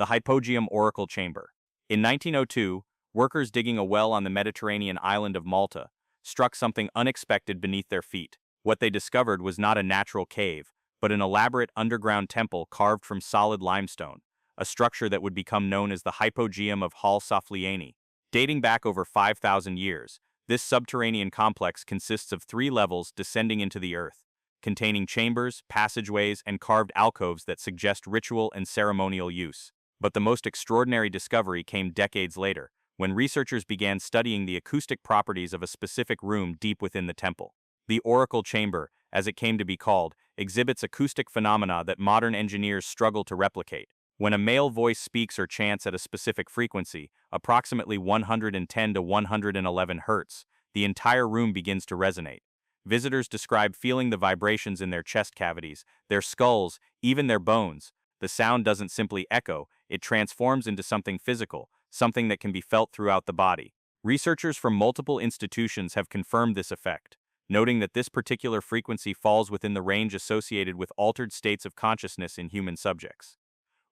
the Hypogeum Oracle Chamber. In 1902, workers digging a well on the Mediterranean island of Malta struck something unexpected beneath their feet. What they discovered was not a natural cave, but an elaborate underground temple carved from solid limestone, a structure that would become known as the Hypogeum of Hal Saflieni. Dating back over 5,000 years, this subterranean complex consists of 3 levels descending into the earth, containing chambers, passageways, and carved alcoves that suggest ritual and ceremonial use. But the most extraordinary discovery came decades later, when researchers began studying the acoustic properties of a specific room deep within the temple. The Oracle Chamber, as it came to be called, exhibits acoustic phenomena that modern engineers struggle to replicate. When a male voice speaks or chants at a specific frequency, approximately 110 to 111 Hz, the entire room begins to resonate. Visitors describe feeling the vibrations in their chest cavities, their skulls, even their bones. The sound doesn't simply echo, it transforms into something physical, something that can be felt throughout the body. Researchers from multiple institutions have confirmed this effect, noting that this particular frequency falls within the range associated with altered states of consciousness in human subjects.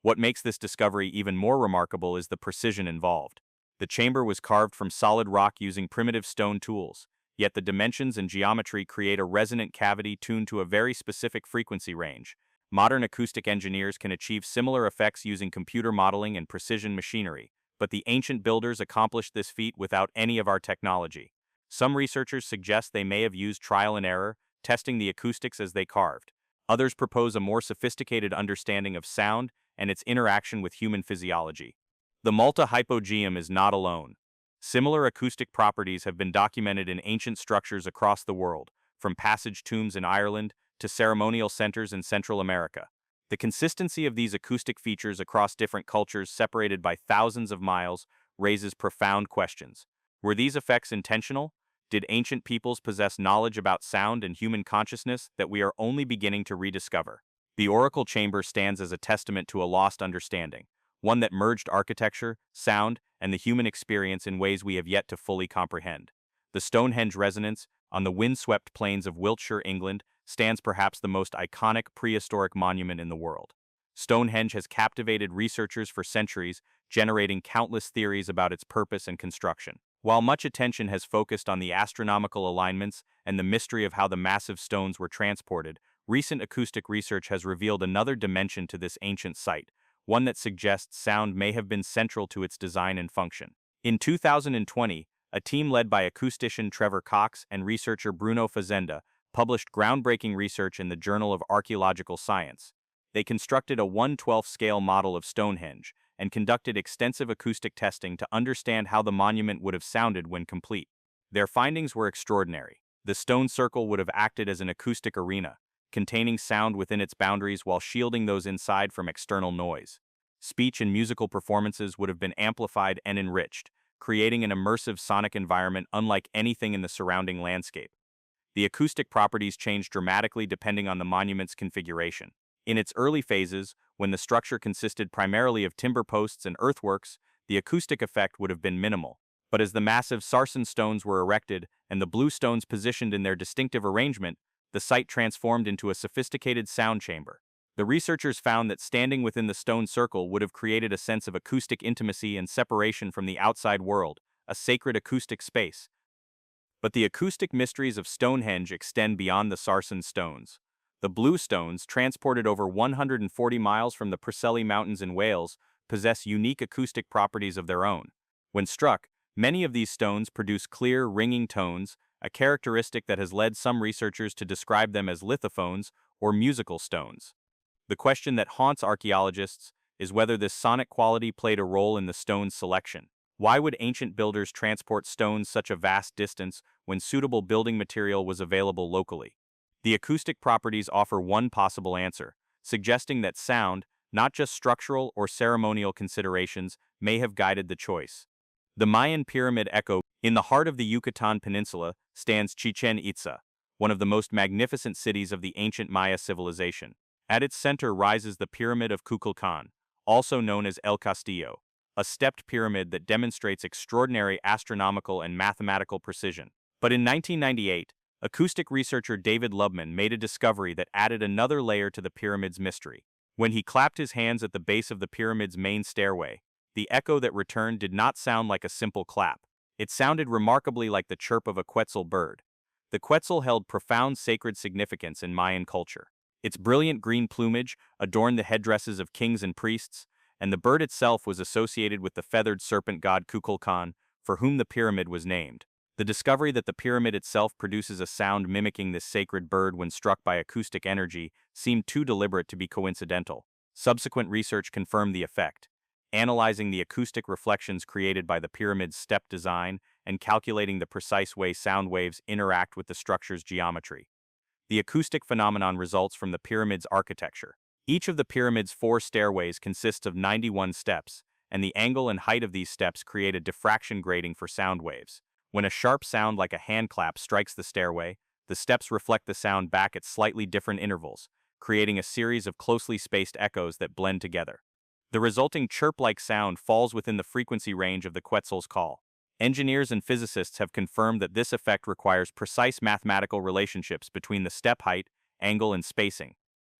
What makes this discovery even more remarkable is the precision involved. The chamber was carved from solid rock using primitive stone tools, yet the dimensions and geometry create a resonant cavity tuned to a very specific frequency range. Modern acoustic engineers can achieve similar effects using computer modeling and precision machinery, but the ancient builders accomplished this feat without any of our technology. Some researchers suggest they may have used trial and error, testing the acoustics as they carved. Others propose a more sophisticated understanding of sound and its interaction with human physiology. The Malta Hypogeum is not alone. Similar acoustic properties have been documented in ancient structures across the world, from passage tombs in Ireland to ceremonial centers in Central America. The consistency of these acoustic features across different cultures separated by thousands of miles raises profound questions. Were these effects intentional? Did ancient peoples possess knowledge about sound and human consciousness that we are only beginning to rediscover? The Oracle Chamber stands as a testament to a lost understanding, one that merged architecture, sound, and the human experience in ways we have yet to fully comprehend. The Stonehenge resonance, on the windswept plains of Wiltshire, England, stands perhaps the most iconic prehistoric monument in the world. Stonehenge has captivated researchers for centuries, generating countless theories about its purpose and construction. While much attention has focused on the astronomical alignments and the mystery of how the massive stones were transported, recent acoustic research has revealed another dimension to this ancient site, one that suggests sound may have been central to its design and function. In 2020, a team led by acoustician Trevor Cox and researcher Bruno Fazenda published groundbreaking research in the Journal of Archaeological Science. They constructed a 1/12 scale model of Stonehenge and conducted extensive acoustic testing to understand how the monument would have sounded when complete. Their findings were extraordinary. The stone circle would have acted as an acoustic arena, containing sound within its boundaries while shielding those inside from external noise. Speech and musical performances would have been amplified and enriched, creating an immersive sonic environment unlike anything in the surrounding landscape. The acoustic properties changed dramatically depending on the monument's configuration. In its early phases, when the structure consisted primarily of timber posts and earthworks, the acoustic effect would have been minimal. But as the massive sarsen stones were erected and the blue stones positioned in their distinctive arrangement, the site transformed into a sophisticated sound chamber. The researchers found that standing within the stone circle would have created a sense of acoustic intimacy and separation from the outside world, a sacred acoustic space. But the acoustic mysteries of Stonehenge extend beyond the sarsen stones. The blue stones, transported over 140 miles from the Preseli Mountains in Wales, possess unique acoustic properties of their own. When struck, many of these stones produce clear, ringing tones, a characteristic that has led some researchers to describe them as lithophones or musical stones. The question that haunts archaeologists is whether this sonic quality played a role in the stone's selection. Why would ancient builders transport stones such a vast distance when suitable building material was available locally? The acoustic properties offer one possible answer, suggesting that sound, not just structural or ceremonial considerations, may have guided the choice. The Mayan pyramid echo. In the heart of the Yucatan Peninsula stands Chichen Itza, one of the most magnificent cities of the ancient Maya civilization. At its center rises the Pyramid of Kukulkan, also known as El Castillo, a stepped pyramid that demonstrates extraordinary astronomical and mathematical precision. But in 1998, acoustic researcher David Lubman made a discovery that added another layer to the pyramid's mystery. When he clapped his hands at the base of the pyramid's main stairway, the echo that returned did not sound like a simple clap. It sounded remarkably like the chirp of a quetzal bird. The quetzal held profound sacred significance in Mayan culture. Its brilliant green plumage adorned the headdresses of kings and priests, and the bird itself was associated with the feathered serpent god Kukulkan, for whom the pyramid was named. The discovery that the pyramid itself produces a sound mimicking this sacred bird when struck by acoustic energy seemed too deliberate to be coincidental. Subsequent research confirmed the effect, analyzing the acoustic reflections created by the pyramid's step design and calculating the precise way sound waves interact with the structure's geometry. The acoustic phenomenon results from the pyramid's architecture. Each of the pyramid's 4 stairways consists of 91 steps, and the angle and height of these steps create a diffraction grating for sound waves. When a sharp sound like a hand clap strikes the stairway, the steps reflect the sound back at slightly different intervals, creating a series of closely spaced echoes that blend together. The resulting chirp-like sound falls within the frequency range of the quetzal's call. Engineers and physicists have confirmed that this effect requires precise mathematical relationships between the step height, angle, and spacing.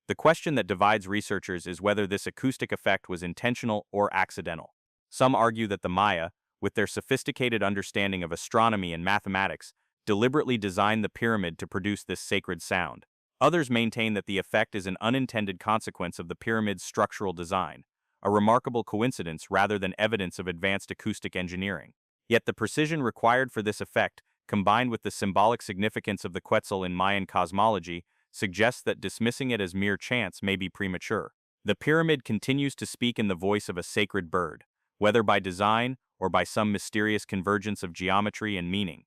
The question that divides researchers is whether this acoustic effect was intentional or accidental. Some argue that the Maya, with their sophisticated understanding of astronomy and mathematics, deliberately designed the pyramid to produce this sacred sound. Others maintain that the effect is an unintended consequence of the pyramid's structural design, a remarkable coincidence rather than evidence of advanced acoustic engineering. Yet the precision required for this effect, combined with the symbolic significance of the quetzal in Mayan cosmology, suggests that dismissing it as mere chance may be premature. The pyramid continues to speak in the voice of a sacred bird, whether by design or by some mysterious convergence of geometry and meaning.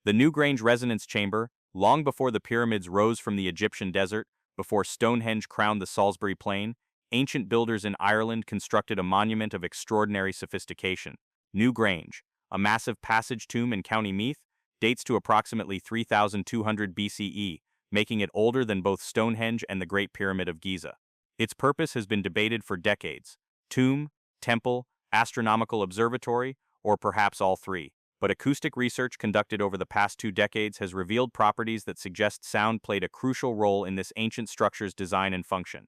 The Newgrange resonance chamber, long before the pyramids rose from the Egyptian desert, before Stonehenge crowned the Salisbury Plain, ancient builders in Ireland constructed a monument of extraordinary sophistication. Newgrange, a massive passage tomb in County Meath, dates to approximately 3200 BCE, making it older than both Stonehenge and the Great Pyramid of Giza. Its purpose has been debated for decades: tomb, temple, astronomical observatory, or perhaps all three. But acoustic research conducted over the past 2 decades has revealed properties that suggest sound played a crucial role in this ancient structure's design and function.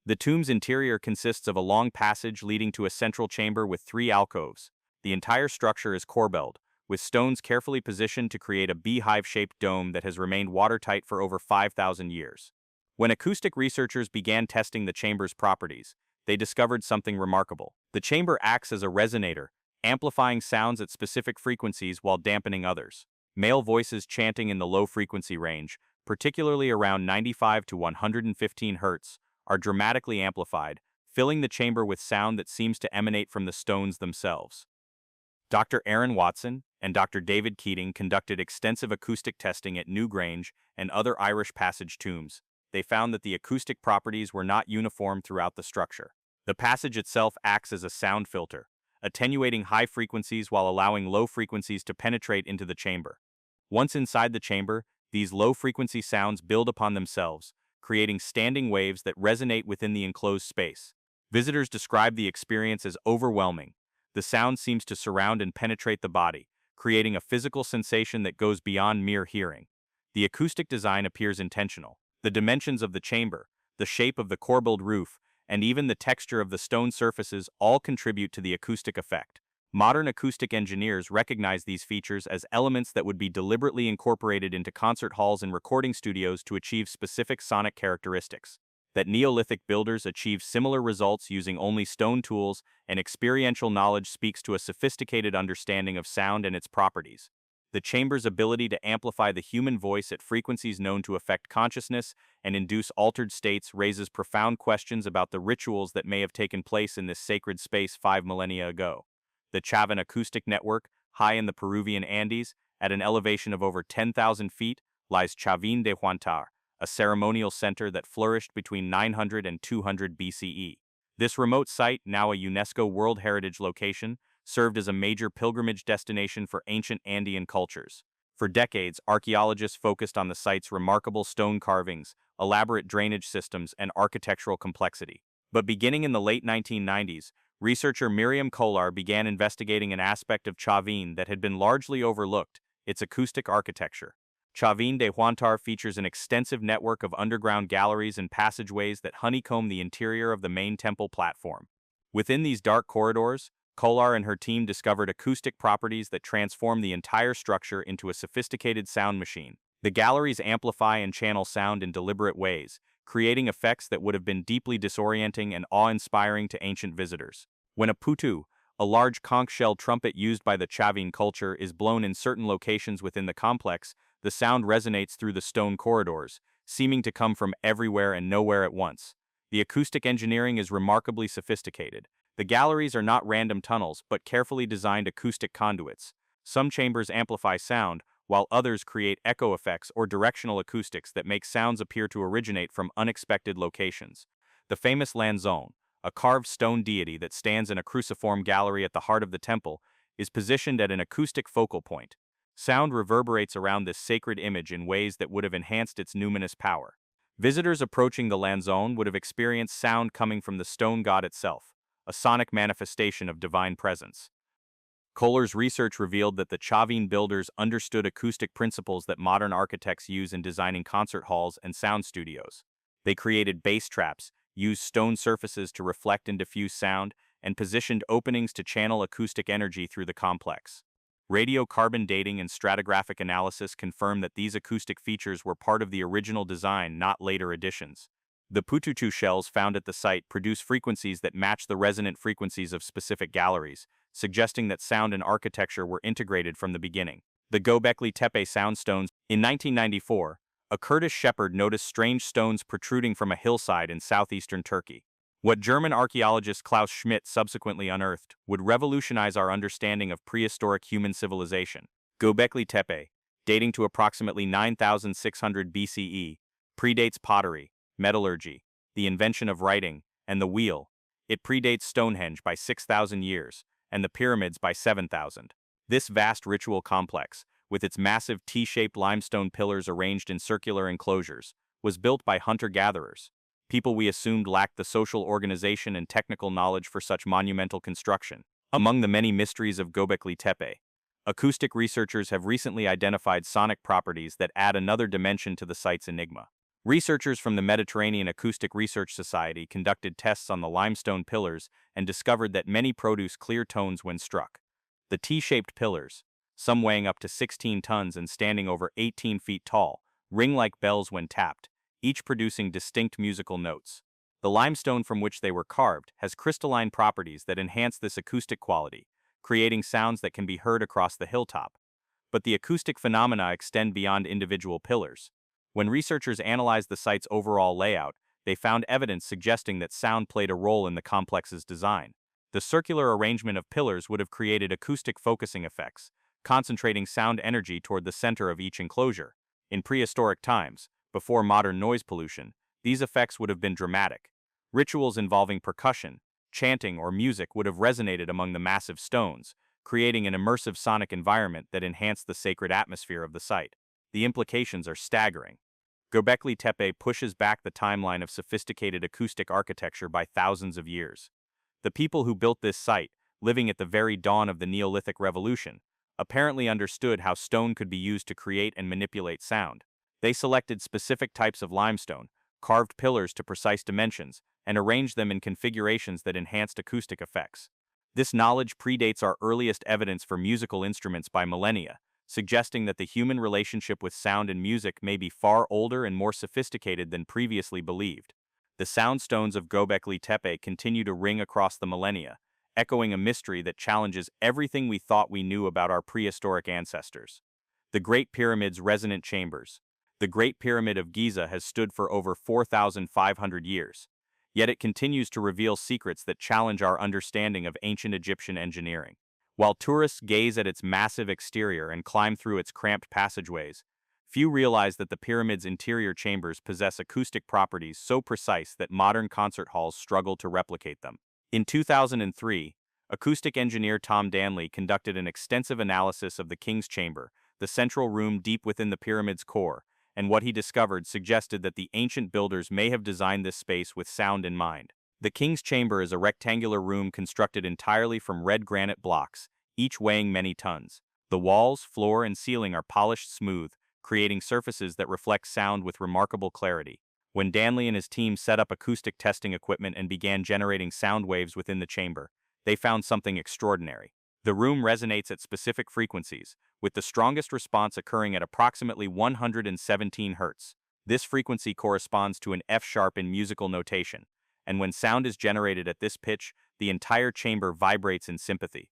The tomb's interior consists of a long passage leading to a central chamber with 3 alcoves. The entire structure is corbelled, with stones carefully positioned to create a beehive-shaped dome that has remained watertight for over 5,000 years. When acoustic researchers began testing the chamber's properties, they discovered something remarkable. The chamber acts as a resonator, amplifying sounds at specific frequencies while dampening others. Male voices chanting in the low frequency range, particularly around 95 to 115 Hz, are dramatically amplified, filling the chamber with sound that seems to emanate from the stones themselves. Dr. Aaron Watson and Dr. David Keating conducted extensive acoustic testing at Newgrange and other Irish passage tombs. They found that the acoustic properties were not uniform throughout the structure. The passage itself acts as a sound filter, attenuating high frequencies while allowing low frequencies to penetrate into the chamber. Once inside the chamber, these low-frequency sounds build upon themselves, creating standing waves that resonate within the enclosed space. Visitors describe the experience as overwhelming. The sound seems to surround and penetrate the body, creating a physical sensation that goes beyond mere hearing. The acoustic design appears intentional. The dimensions of the chamber, the shape of the corbelled roof, and even the texture of the stone surfaces all contribute to the acoustic effect. Modern acoustic engineers recognize these features as elements that would be deliberately incorporated into concert halls and recording studios to achieve specific sonic characteristics. That Neolithic builders achieved similar results using only stone tools and experiential knowledge speaks to a sophisticated understanding of sound and its properties. The chamber's ability to amplify the human voice at frequencies known to affect consciousness and induce altered states raises profound questions about the rituals that may have taken place in this sacred space 5 millennia ago. The Chavan Acoustic Network, high in the Peruvian Andes, at an elevation of over 10,000 feet, lies Chavín de Huántar, a ceremonial center that flourished between 900 and 200 BCE. This remote site, now a UNESCO World Heritage location, served as a major pilgrimage destination for ancient Andean cultures. For decades, archaeologists focused on the site's remarkable stone carvings, elaborate drainage systems, and architectural complexity. But beginning in the late 1990s, researcher Miriam Kolar began investigating an aspect of Chavín that had been largely overlooked: its acoustic architecture. Chavin de Huantar features an extensive network of underground galleries and passageways that honeycomb the interior of the main temple platform. Within these dark corridors, Kolar and her team discovered acoustic properties that transform the entire structure into a sophisticated sound machine. The galleries amplify and channel sound in deliberate ways, creating effects that would have been deeply disorienting and awe-inspiring to ancient visitors. When a putu, a large conch-shell trumpet used by the Chavin culture, is blown in certain locations within the complex, the sound resonates through the stone corridors, seeming to come from everywhere and nowhere at once. The acoustic engineering is remarkably sophisticated. The galleries are not random tunnels, but carefully designed acoustic conduits. Some chambers amplify sound, while others create echo effects or directional acoustics that make sounds appear to originate from unexpected locations. The famous Lanzone, a carved stone deity that stands in a cruciform gallery at the heart of the temple, is positioned at an acoustic focal point. Sound reverberates around this sacred image in ways that would have enhanced its numinous power. Visitors approaching the Lanzone would have experienced sound coming from the stone god itself, a sonic manifestation of divine presence. Kolar's research revealed that the Chavin builders understood acoustic principles that modern architects use in designing concert halls and sound studios. They created bass traps, used stone surfaces to reflect and diffuse sound, and positioned openings to channel acoustic energy through the complex. Radiocarbon dating and stratigraphic analysis confirm that these acoustic features were part of the original design, not later additions. The Pututu shells found at the site produce frequencies that match the resonant frequencies of specific galleries, suggesting that sound and architecture were integrated from the beginning. The Göbekli Tepe soundstones. In 1994, a Kurdish shepherd noticed strange stones protruding from a hillside in southeastern Turkey. What German archaeologist Klaus Schmidt subsequently unearthed would revolutionize our understanding of prehistoric human civilization. Göbekli Tepe, dating to approximately 9600 BCE, predates pottery, metallurgy, the invention of writing, and the wheel. It predates Stonehenge by 6,000 years, and the pyramids by 7,000. This vast ritual complex, with its massive T-shaped limestone pillars arranged in circular enclosures, was built by hunter-gatherers, people we assumed lacked the social organization and technical knowledge for such monumental construction. Among the many mysteries of Göbekli Tepe, acoustic researchers have recently identified sonic properties that add another dimension to the site's enigma. Researchers from the Mediterranean Acoustic Research Society conducted tests on the limestone pillars and discovered that many produce clear tones when struck. The T-shaped pillars, some weighing up to 16 tons and standing over 18 feet tall, ring like bells when tapped, each producing distinct musical notes. The limestone from which they were carved has crystalline properties that enhance this acoustic quality, creating sounds that can be heard across the hilltop. But the acoustic phenomena extend beyond individual pillars. When researchers analyzed the site's overall layout, they found evidence suggesting that sound played a role in the complex's design. The circular arrangement of pillars would have created acoustic focusing effects, concentrating sound energy toward the center of each enclosure. In prehistoric times, before modern noise pollution, these effects would have been dramatic. Rituals involving percussion, chanting, or music would have resonated among the massive stones, creating an immersive sonic environment that enhanced the sacred atmosphere of the site. The implications are staggering. Göbekli Tepe pushes back the timeline of sophisticated acoustic architecture by thousands of years. The people who built this site, living at the very dawn of the Neolithic Revolution, apparently understood how stone could be used to create and manipulate sound. They selected specific types of limestone, carved pillars to precise dimensions, and arranged them in configurations that enhanced acoustic effects. This knowledge predates our earliest evidence for musical instruments by millennia, suggesting that the human relationship with sound and music may be far older and more sophisticated than previously believed. The soundstones of Göbekli Tepe continue to ring across the millennia, echoing a mystery that challenges everything we thought we knew about our prehistoric ancestors. The Great Pyramid's resonant chambers. The Great Pyramid of Giza has stood for over 4,500 years, yet it continues to reveal secrets that challenge our understanding of ancient Egyptian engineering. While tourists gaze at its massive exterior and climb through its cramped passageways, few realize that the pyramid's interior chambers possess acoustic properties so precise that modern concert halls struggle to replicate them. In 2003, acoustic engineer Tom Danley conducted an extensive analysis of the King's Chamber, the central room deep within the pyramid's core, and what he discovered suggested that the ancient builders may have designed this space with sound in mind. The King's Chamber is a rectangular room constructed entirely from red granite blocks, each weighing many tons. The walls, floor, and ceiling are polished smooth, creating surfaces that reflect sound with remarkable clarity. When Danley and his team set up acoustic testing equipment and began generating sound waves within the chamber, they found something extraordinary. The room resonates at specific frequencies, with the strongest response occurring at approximately 117 Hz. This frequency corresponds to an F-sharp in musical notation, and when sound is generated at this pitch, the entire chamber vibrates in sympathy.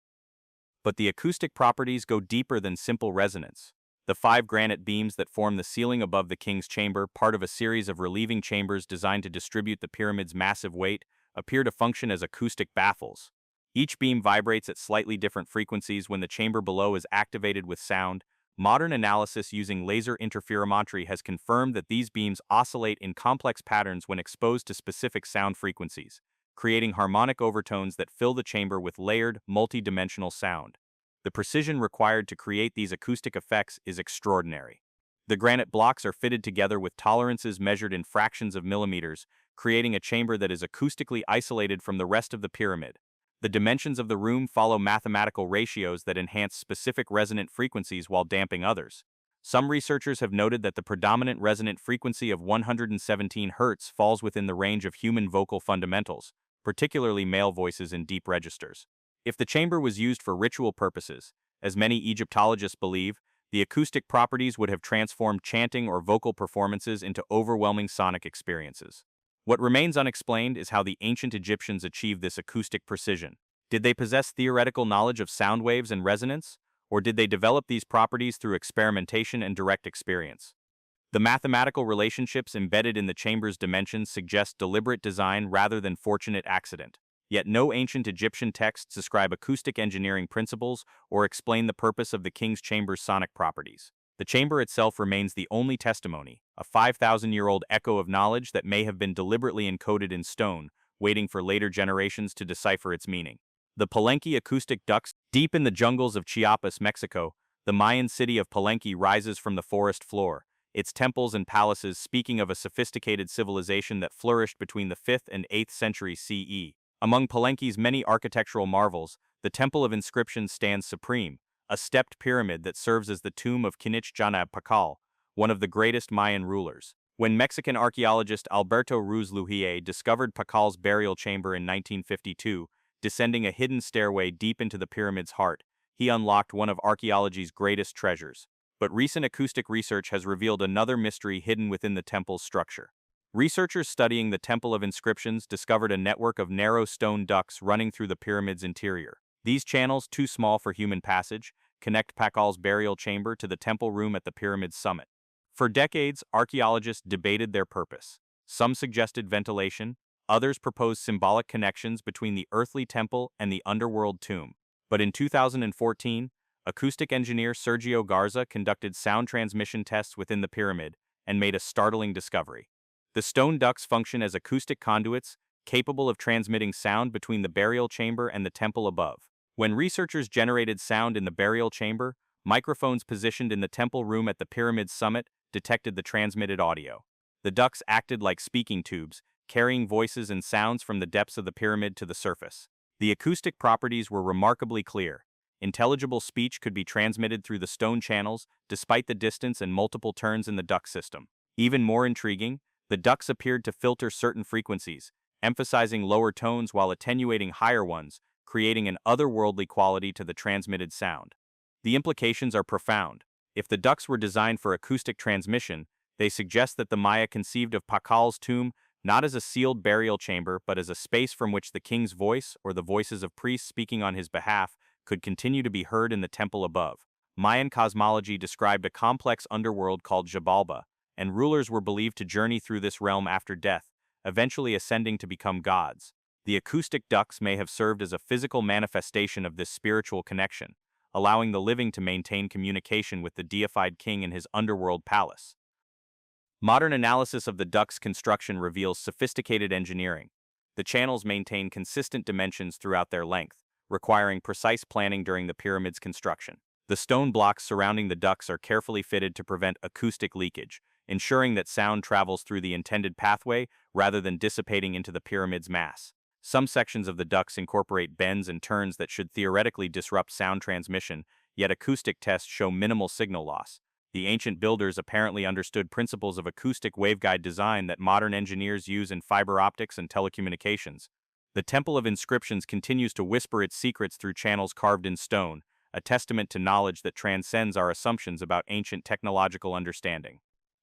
But the acoustic properties go deeper than simple resonance. The 5 granite beams that form the ceiling above the king's chamber, part of a series of relieving chambers designed to distribute the pyramid's massive weight, appear to function as acoustic baffles. Each beam vibrates at slightly different frequencies when the chamber below is activated with sound. Modern analysis using laser interferometry has confirmed that these beams oscillate in complex patterns when exposed to specific sound frequencies, creating harmonic overtones that fill the chamber with layered, multi-dimensional sound. The precision required to create these acoustic effects is extraordinary. The granite blocks are fitted together with tolerances measured in fractions of millimeters, creating a chamber that is acoustically isolated from the rest of the pyramid. The dimensions of the room follow mathematical ratios that enhance specific resonant frequencies while damping others. Some researchers have noted that the predominant resonant frequency of 117 Hz falls within the range of human vocal fundamentals, particularly male voices in deep registers. If the chamber was used for ritual purposes, as many Egyptologists believe, the acoustic properties would have transformed chanting or vocal performances into overwhelming sonic experiences. What remains unexplained is how the ancient Egyptians achieved this acoustic precision. Did they possess theoretical knowledge of sound waves and resonance, or did they develop these properties through experimentation and direct experience? The mathematical relationships embedded in the chamber's dimensions suggest deliberate design rather than fortunate accident. Yet no ancient Egyptian texts describe acoustic engineering principles or explain the purpose of the king's chamber's sonic properties. The chamber itself remains the only testimony, a 5,000-year-old echo of knowledge that may have been deliberately encoded in stone, waiting for later generations to decipher its meaning. The Palenque acoustic ducts, deep in the jungles of Chiapas, Mexico, the Mayan city of Palenque rises from the forest floor, its temples and palaces speaking of a sophisticated civilization that flourished between the 5th and 8th century CE. Among Palenque's many architectural marvels, the Temple of Inscriptions stands supreme, a stepped pyramid that serves as the tomb of Kinich-Janab Pakal, one of the greatest Mayan rulers. When Mexican archaeologist Alberto Ruz Luhier discovered Pakal's burial chamber in 1952, descending a hidden stairway deep into the pyramid's heart, he unlocked one of archaeology's greatest treasures. But recent acoustic research has revealed another mystery hidden within the temple's structure. Researchers studying the Temple of Inscriptions discovered a network of narrow stone ducts running through the pyramid's interior. These channels, too small for human passage, connect Pakal's burial chamber to the temple room at the pyramid's summit. For decades, archaeologists debated their purpose. Some suggested ventilation, others proposed symbolic connections between the earthly temple and the underworld tomb. But in 2014, acoustic engineer Sergio Garza conducted sound transmission tests within the pyramid and made a startling discovery. The stone ducts function as acoustic conduits, capable of transmitting sound between the burial chamber and the temple above. When researchers generated sound in the burial chamber, microphones positioned in the temple room at the pyramid's summit detected the transmitted audio. The ducts acted like speaking tubes, carrying voices and sounds from the depths of the pyramid to the surface. The acoustic properties were remarkably clear. Intelligible speech could be transmitted through the stone channels, despite the distance and multiple turns in the duct system. Even more intriguing, the ducts appeared to filter certain frequencies, emphasizing lower tones while attenuating higher ones, creating an otherworldly quality to the transmitted sound. The implications are profound. If the ducts were designed for acoustic transmission, they suggest that the Maya conceived of Pakal's tomb not as a sealed burial chamber but as a space from which the king's voice, or the voices of priests speaking on his behalf, could continue to be heard in the temple above. Mayan cosmology described a complex underworld called Xibalba, and rulers were believed to journey through this realm after death, eventually ascending to become gods. The acoustic ducts may have served as a physical manifestation of this spiritual connection, allowing the living to maintain communication with the deified king in his underworld palace. Modern analysis of the duct's construction reveals sophisticated engineering. The channels maintain consistent dimensions throughout their length, requiring precise planning during the pyramid's construction. The stone blocks surrounding the ducts are carefully fitted to prevent acoustic leakage, ensuring that sound travels through the intended pathway rather than dissipating into the pyramid's mass. Some sections of the ducts incorporate bends and turns that should theoretically disrupt sound transmission, yet acoustic tests show minimal signal loss. The ancient builders apparently understood principles of acoustic waveguide design that modern engineers use in fiber optics and telecommunications. The Temple of Inscriptions continues to whisper its secrets through channels carved in stone, a testament to knowledge that transcends our assumptions about ancient technological understanding.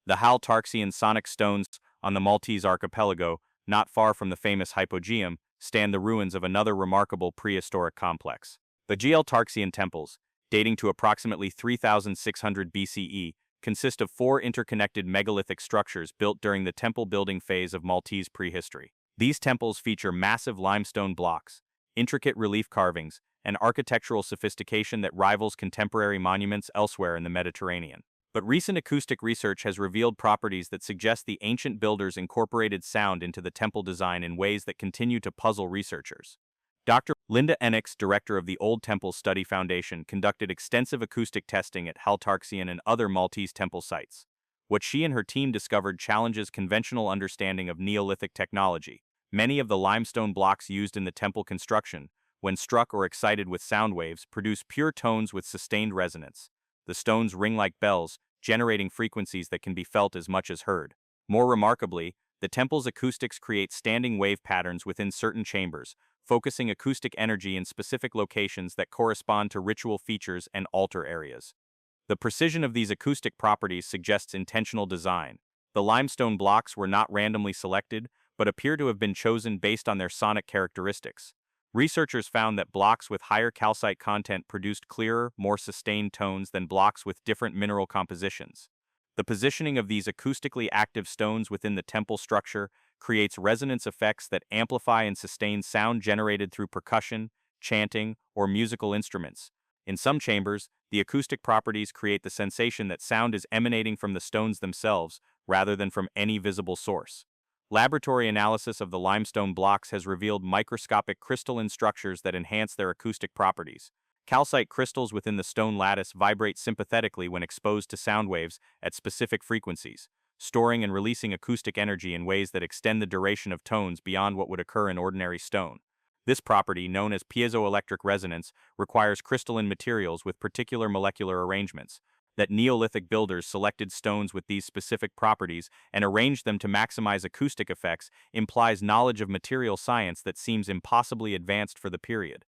The Hal-Tarxian sonic stones on the Maltese archipelago, not far from the famous hypogeum, stand the ruins of another remarkable prehistoric complex. The Tarxian temples, dating to approximately 3600 BCE, consist of four interconnected megalithic structures built during the temple-building phase of Maltese prehistory. These temples feature massive limestone blocks, intricate relief carvings, and architectural sophistication that rivals contemporary monuments elsewhere in the Mediterranean. But recent acoustic research has revealed properties that suggest the ancient builders incorporated sound into the temple design in ways that continue to puzzle researchers. Dr. Linda Enix, director of the Old Temple Study Foundation, conducted extensive acoustic testing at Hal-Tarxian and other Maltese temple sites. What she and her team discovered challenges conventional understanding of Neolithic technology. Many of the limestone blocks used in the temple construction, when struck or excited with sound waves, produce pure tones with sustained resonance. The stones ring like bells, generating frequencies that can be felt as much as heard. More remarkably, the temple's acoustics create standing wave patterns within certain chambers, focusing acoustic energy in specific locations that correspond to ritual features and altar areas. The precision of these acoustic properties suggests intentional design. The limestone blocks were not randomly selected, but appear to have been chosen based on their sonic characteristics. Researchers found that blocks with higher calcite content produced clearer, more sustained tones than blocks with different mineral compositions. The positioning of these acoustically active stones within the temple structure creates resonance effects that amplify and sustain sound generated through percussion, chanting, or musical instruments. In some chambers, the acoustic properties create the sensation that sound is emanating from the stones themselves rather than from any visible source. Laboratory analysis of the limestone blocks has revealed microscopic crystalline structures that enhance their acoustic properties. Calcite crystals within the stone lattice vibrate sympathetically when exposed to sound waves at specific frequencies, storing and releasing acoustic energy in ways that extend the duration of tones beyond what would occur in ordinary stone. This property, known as piezoelectric resonance, requires crystalline materials with particular molecular arrangements. That Neolithic builders selected stones with these specific properties and arranged them to maximize acoustic effects implies knowledge of material science that seems impossibly advanced for the period.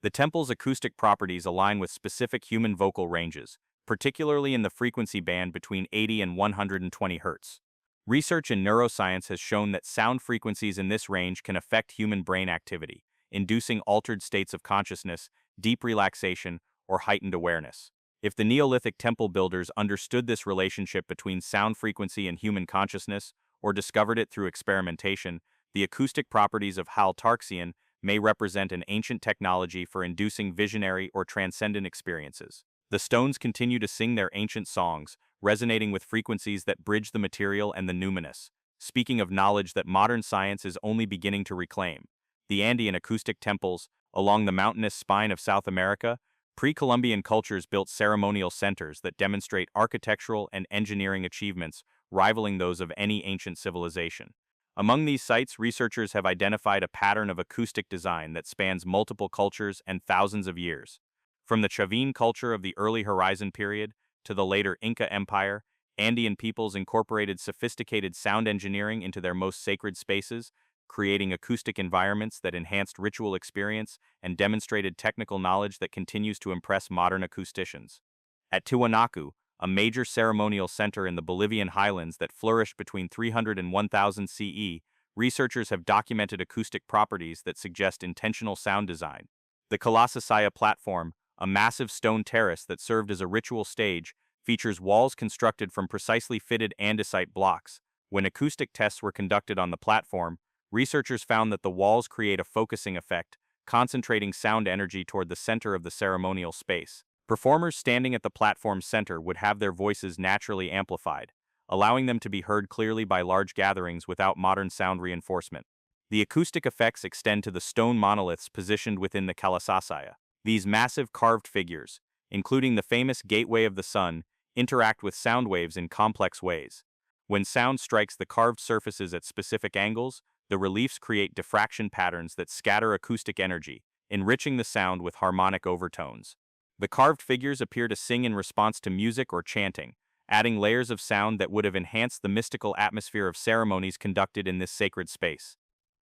The temple's acoustic properties align with specific human vocal ranges, particularly in the frequency band between 80 and 120 Hz. Research in neuroscience has shown that sound frequencies in this range can affect human brain activity, inducing altered states of consciousness, deep relaxation, or heightened awareness. If the Neolithic temple builders understood this relationship between sound frequency and human consciousness, or discovered it through experimentation, the acoustic properties of Hal-Tarxian may represent an ancient technology for inducing visionary or transcendent experiences. The stones continue to sing their ancient songs, resonating with frequencies that bridge the material and the numinous. Speaking of knowledge that modern science is only beginning to reclaim, the Andean acoustic temples, along the mountainous spine of South America, pre-Columbian cultures built ceremonial centers that demonstrate architectural and engineering achievements rivaling those of any ancient civilization. Among these sites, researchers have identified a pattern of acoustic design that spans multiple cultures and thousands of years. From the Chavin culture of the early Horizon period to the later Inca Empire, Andean peoples incorporated sophisticated sound engineering into their most sacred spaces, creating acoustic environments that enhanced ritual experience and demonstrated technical knowledge that continues to impress modern acousticians. At Tiwanaku, a major ceremonial center in the Bolivian highlands that flourished between 300 and 1000 CE, researchers have documented acoustic properties that suggest intentional sound design. The Kalasasaya platform, a massive stone terrace that served as a ritual stage, features walls constructed from precisely fitted andesite blocks. When acoustic tests were conducted on the platform, researchers found that the walls create a focusing effect, concentrating sound energy toward the center of the ceremonial space. Performers standing at the platform's center would have their voices naturally amplified, allowing them to be heard clearly by large gatherings without modern sound reinforcement. The acoustic effects extend to the stone monoliths positioned within the Kalasasaya. These massive carved figures, including the famous Gateway of the Sun, interact with sound waves in complex ways. When sound strikes the carved surfaces at specific angles, the reliefs create diffraction patterns that scatter acoustic energy, enriching the sound with harmonic overtones. The carved figures appear to sing in response to music or chanting, adding layers of sound that would have enhanced the mystical atmosphere of ceremonies conducted in this sacred space.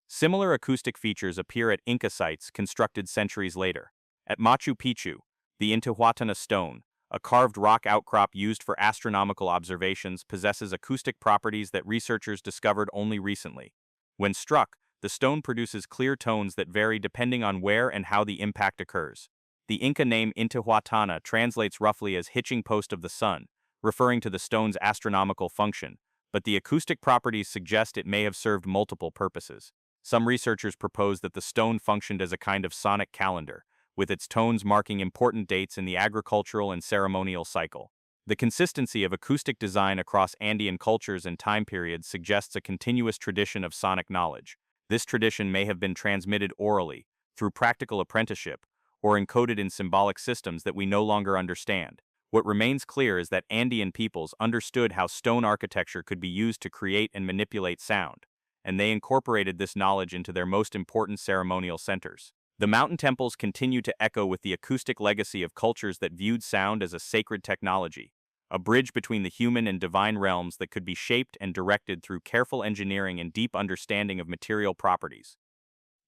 Similar acoustic features appear at Inca sites constructed centuries later. At Machu Picchu, the Intihuatana stone, a carved rock outcrop used for astronomical observations, possesses acoustic properties that researchers discovered only recently. When struck, the stone produces clear tones that vary depending on where and how the impact occurs. The Inca name Intihuatana translates roughly as hitching post of the sun, referring to the stone's astronomical function, but the acoustic properties suggest it may have served multiple purposes. Some researchers propose that the stone functioned as a kind of sonic calendar, with its tones marking important dates in the agricultural and ceremonial cycle. The consistency of acoustic design across Andean cultures and time periods suggests a continuous tradition of sonic knowledge. This tradition may have been transmitted orally, through practical apprenticeship, or encoded in symbolic systems that we no longer understand. What remains clear is that Andean peoples understood how stone architecture could be used to create and manipulate sound, and they incorporated this knowledge into their most important ceremonial centers. The mountain temples continue to echo with the acoustic legacy of cultures that viewed sound as a sacred technology, a bridge between the human and divine realms that could be shaped and directed through careful engineering and deep understanding of material properties.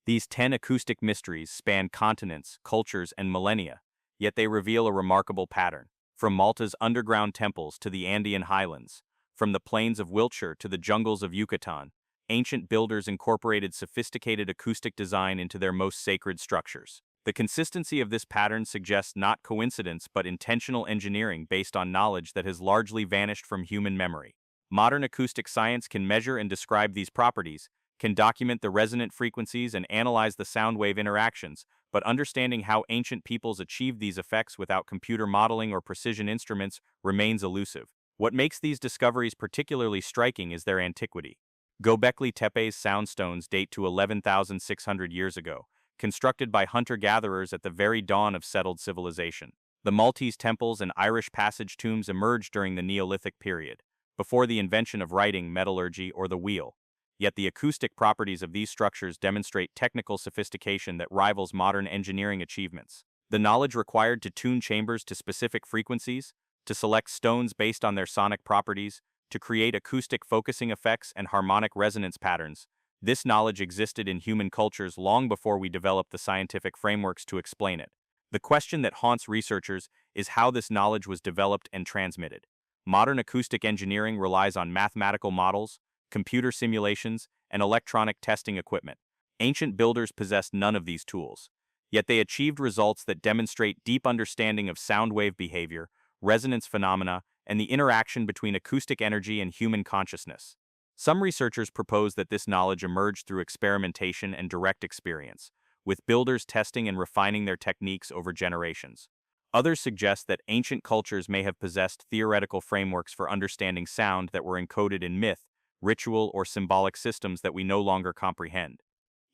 These 10 acoustic mysteries span continents, cultures, and millennia, yet they reveal a remarkable pattern. From Malta's underground temples to the Andean highlands, from the plains of Wiltshire to the jungles of Yucatan, ancient builders incorporated sophisticated acoustic design into their most sacred structures. The consistency of this pattern suggests not coincidence but intentional engineering based on knowledge that has largely vanished from human memory. Modern acoustic science can measure and describe these properties, can document the resonant frequencies and analyze the sound wave interactions, but understanding how ancient peoples achieved these effects without computer modeling or precision instruments remains elusive. What makes these discoveries particularly striking is their antiquity. Göbekli Tepe's soundstones date to 11,600 years ago, constructed by hunter-gatherers at the very dawn of settled civilization. The Maltese temples and Irish passage tombs emerged during the Neolithic period, before the invention of writing, metallurgy, or the wheel. Yet the acoustic properties of these structures demonstrate technical sophistication that rivals modern engineering achievements. The knowledge required to tune chambers to specific frequencies, to select stones based on their sonic properties, to create acoustic focusing effects and harmonic resonance patterns, this knowledge existed in human cultures long before we developed the scientific frameworks to explain it. The question that haunts researchers is how this knowledge was developed and transmitted. Modern acoustic engineering relies on mathematical models, computer simulations, and electronic testing equipment. Ancient builders possessed none of these tools, yet they achieved results that demonstrate deep understanding of sound wave behavior, resonance phenomena, and the interaction between acoustic energy and human consciousness. Some researchers propose that this knowledge emerged through experimentation and direct experience, with builders testing and refining their techniques over generations. Others suggest that ancient cultures may have possessed theoretical frameworks for understanding sound that were encoded in myth, ritual, or symbolic systems that we no longer comprehend.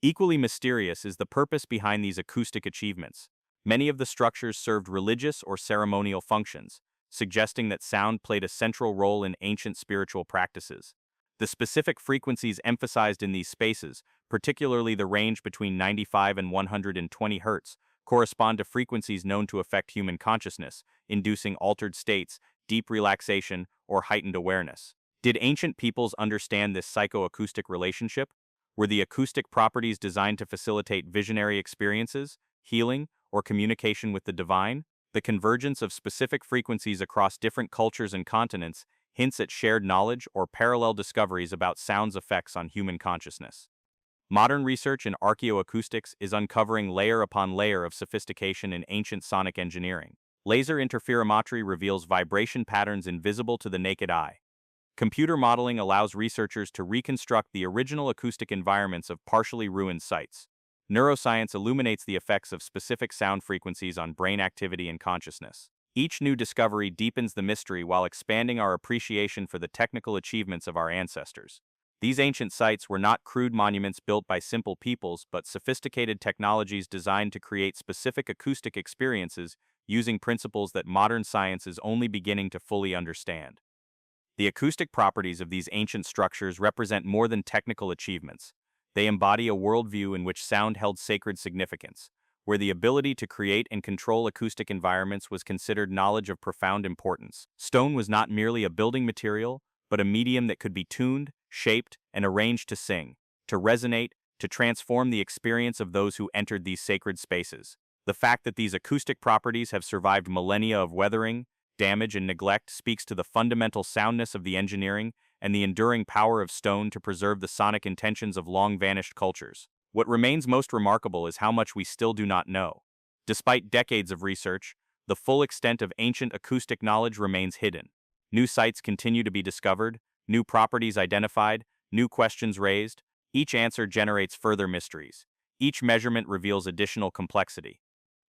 Equally mysterious is the purpose behind these acoustic achievements. Many of the structures served religious or ceremonial functions, suggesting that sound played a central role in ancient spiritual practices. The specific frequencies emphasized in these spaces, particularly the range between 95 and 120 Hz, correspond to frequencies known to affect human consciousness, inducing altered states, deep relaxation, or heightened awareness. Did ancient peoples understand this psychoacoustic relationship? Were the acoustic properties designed to facilitate visionary experiences, healing, or communication with the divine? The convergence of specific frequencies across different cultures and continents hints at shared knowledge or parallel discoveries about sound's effects on human consciousness. Modern research in archaeoacoustics is uncovering layer upon layer of sophistication in ancient sonic engineering. Laser interferometry reveals vibration patterns invisible to the naked eye. Computer modeling allows researchers to reconstruct the original acoustic environments of partially ruined sites. Neuroscience illuminates the effects of specific sound frequencies on brain activity and consciousness. Each new discovery deepens the mystery while expanding our appreciation for the technical achievements of our ancestors. These ancient sites were not crude monuments built by simple peoples, but sophisticated technologies designed to create specific acoustic experiences using principles that modern science is only beginning to fully understand. The acoustic properties of these ancient structures represent more than technical achievements. They embody a worldview in which sound held sacred significance, where the ability to create and control acoustic environments was considered knowledge of profound importance. Stone was not merely a building material, but a medium that could be tuned, shaped, and arranged to sing, to resonate, to transform the experience of those who entered these sacred spaces. The fact that these acoustic properties have survived millennia of weathering, damage, and neglect speaks to the fundamental soundness of the engineering and the enduring power of stone to preserve the sonic intentions of long-vanished cultures. What remains most remarkable is how much we still do not know. Despite decades of research, the full extent of ancient acoustic knowledge remains hidden. New sites continue to be discovered, new properties identified, new questions raised. Each answer generates further mysteries. Each measurement reveals additional complexity.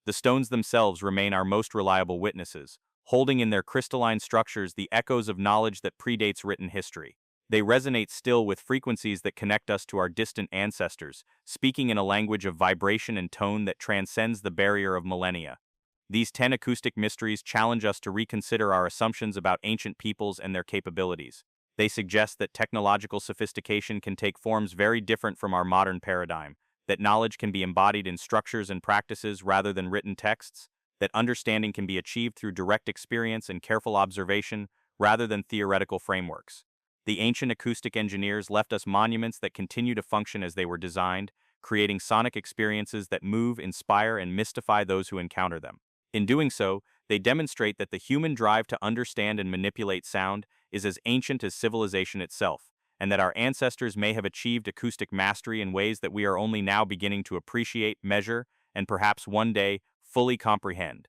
The stones themselves remain our most reliable witnesses, holding in their crystalline structures the echoes of knowledge that predates written history. They resonate still with frequencies that connect us to our distant ancestors, speaking in a language of vibration and tone that transcends the barrier of millennia. These 10 acoustic mysteries challenge us to reconsider our assumptions about ancient peoples and their capabilities. They suggest that technological sophistication can take forms very different from our modern paradigm, that knowledge can be embodied in structures and practices rather than written texts, that understanding can be achieved through direct experience and careful observation rather than theoretical frameworks. The ancient acoustic engineers left us monuments that continue to function as they were designed, creating sonic experiences that move, inspire, and mystify those who encounter them. In doing so, they demonstrate that the human drive to understand and manipulate sound is as ancient as civilization itself, and that our ancestors may have achieved acoustic mastery in ways that we are only now beginning to appreciate, measure, and perhaps one day fully comprehend.